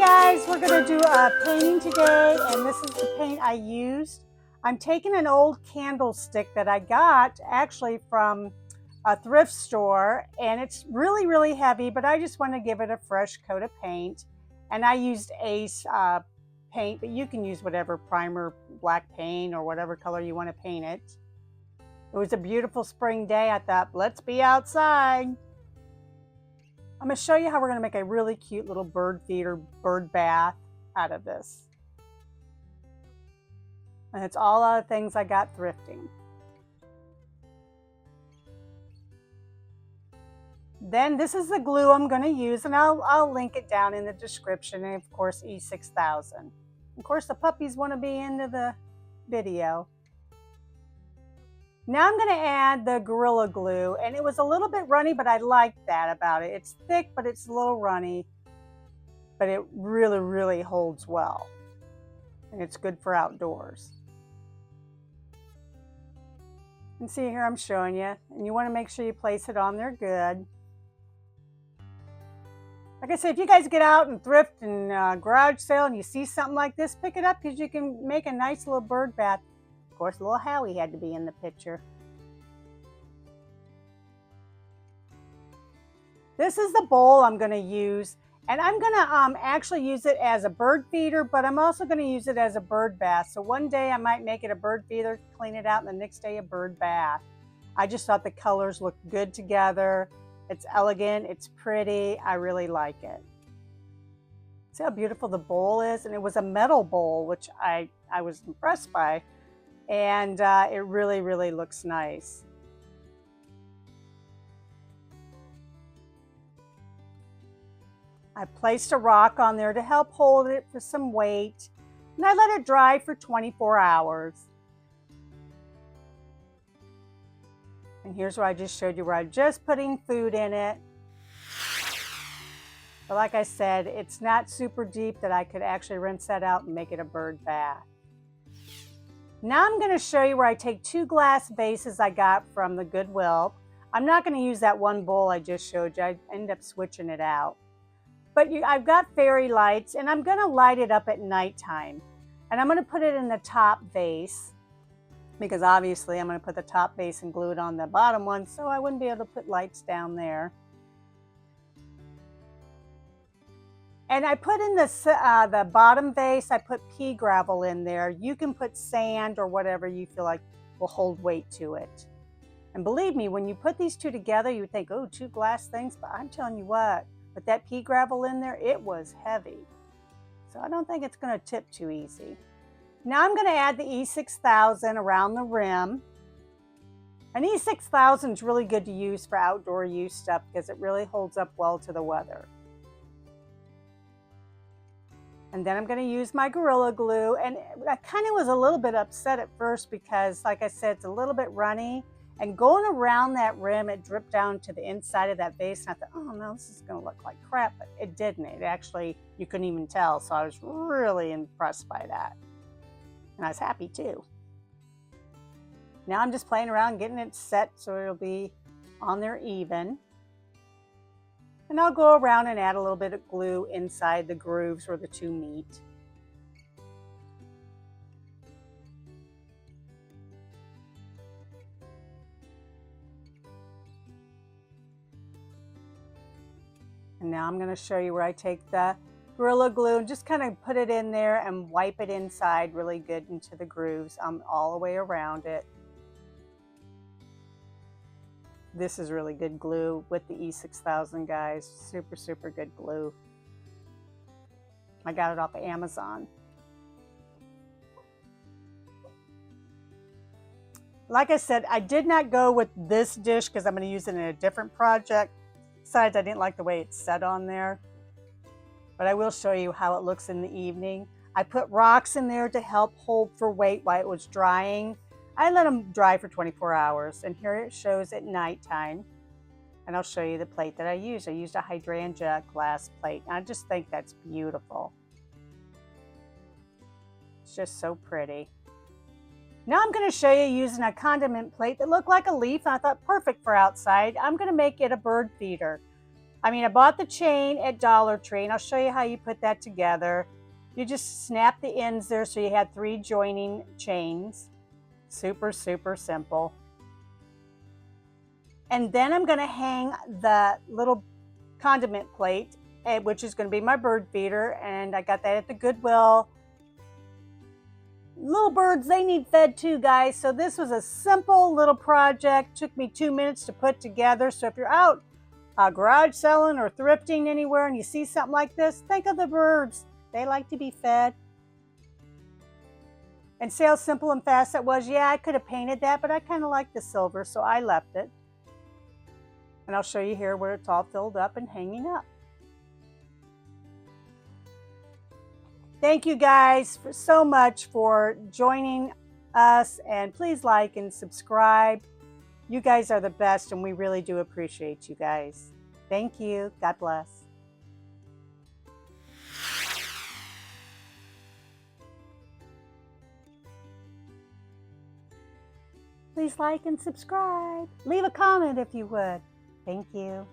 guys, we're going to do a painting today, and this is the paint I used. I'm taking an old candlestick that I got actually from a thrift store, and it's really heavy, but I just want to give it a fresh coat of paint. And I used Ace paint, but you can use whatever primer, black paint, or whatever color you want to paint it. It was a beautiful spring day. I thought, let's be outside. I'm going to show you how we're going to make a really cute little bird feeder, bird bath out of this. And it's all out of things I got thrifting. Then this is the glue I'm going to use, and I'll link it down in the description, and of course E6000. Of course the puppies want to be into the video. Now I'm going to add the Gorilla Glue, and it was a little bit runny, but I liked that about it. It's thick, but it's a little runny, but it really holds well, and it's good for outdoors. And see here, I'm showing you, and you want to make sure you place it on there good. Like I said, if you guys get out and thrift and garage sale and you see something like this, pick it up because you can make a nice little bird bath. Of course, little Howie had to be in the picture. This is the bowl I'm going to use, and I'm going to actually use it as a bird feeder, but I'm also going to use it as a bird bath. So one day I might make it a bird feeder, clean it out, and the next day a bird bath. I just thought the colors looked good together. It's elegant, it's pretty, I really like it. See how beautiful the bowl is? And it was a metal bowl, which I was impressed by. And it really looks nice. I placed a rock on there to help hold it for some weight, and I let it dry for 24 hours. And here's where I just showed you where I'm just putting food in it. But like I said, it's not super deep that I could actually rinse that out and make it a bird bath. Now I'm going to show you where I take 2 glass vases I got from the Goodwill. I'm not going to use that one bowl I just showed you. I ended up switching it out. But I've got fairy lights, and I'm going to light it up at nighttime. And I'm going to put it in the top vase, because obviously I'm going to put the top vase and glue it on the bottom one, so I wouldn't be able to put lights down there. And I put in the bottom vase, I put pea gravel in there. You can put sand or whatever you feel like will hold weight to it. And believe me, when you put these two together, you would think, oh, 2 glass things, but I'm telling you what, with that pea gravel in there, it was heavy. So I don't think it's going to tip too easy. Now I'm going to add the E6000 around the rim. And E6000 is really good to use for outdoor use stuff because it really holds up well to the weather. And then I'm going to use my Gorilla Glue. And I kind of was a little bit upset at first because, like I said, it's a little bit runny. And going around that rim, it dripped down to the inside of that vase. And I thought, oh no, this is going to look like crap. But it didn't. It actually, you couldn't even tell. So I was really impressed by that. And I was happy too. Now I'm just playing around, getting it set so it'll be on there even. And I'll go around and add a little bit of glue inside the grooves where the two meet. And now I'm going to show you where I take the Gorilla Glue and just kind of put it in there and wipe it inside really good into the grooves all the way around it. This is really good glue with the E6000, guys. Super good glue. I got it off of Amazon. Like I said, I did not go with this dish because I'm going to use it in a different project. Besides, I didn't like the way it's set on there. But I will show you how it looks in the evening. I put rocks in there to help hold for weight while it was drying. I let them dry for 24 hours. And here it shows at nighttime. And I'll show you the plate that I used. I used a hydrangea glass plate. And I just think that's beautiful. It's just so pretty. Now I'm going to show you using a condiment plate that looked like a leaf. And I thought perfect for outside. I'm going to make it a bird feeder. I bought the chain at Dollar Tree, and I'll show you how you put that together. You just snap the ends there so you had 3 joining chains. Super, super simple. And then I'm going to hang the little condiment plate, which is going to be my bird feeder, and I got that at the Goodwill. Little birds, they need fed too, guys. So this was a simple little project. Took me 2 minutes to put together. So if you're out garage selling or thrifting anywhere and you see something like this, think of the birds. They like to be fed. And see how simple and fast that was? Yeah, I could have painted that, but I kind of like the silver, so I left it. And I'll show you here where it's all filled up and hanging up. Thank you guys so much for joining us, and please like and subscribe. You guys are the best, and we really do appreciate you guys. Thank you. God bless. Please like and subscribe. Leave a comment if you would. Thank you.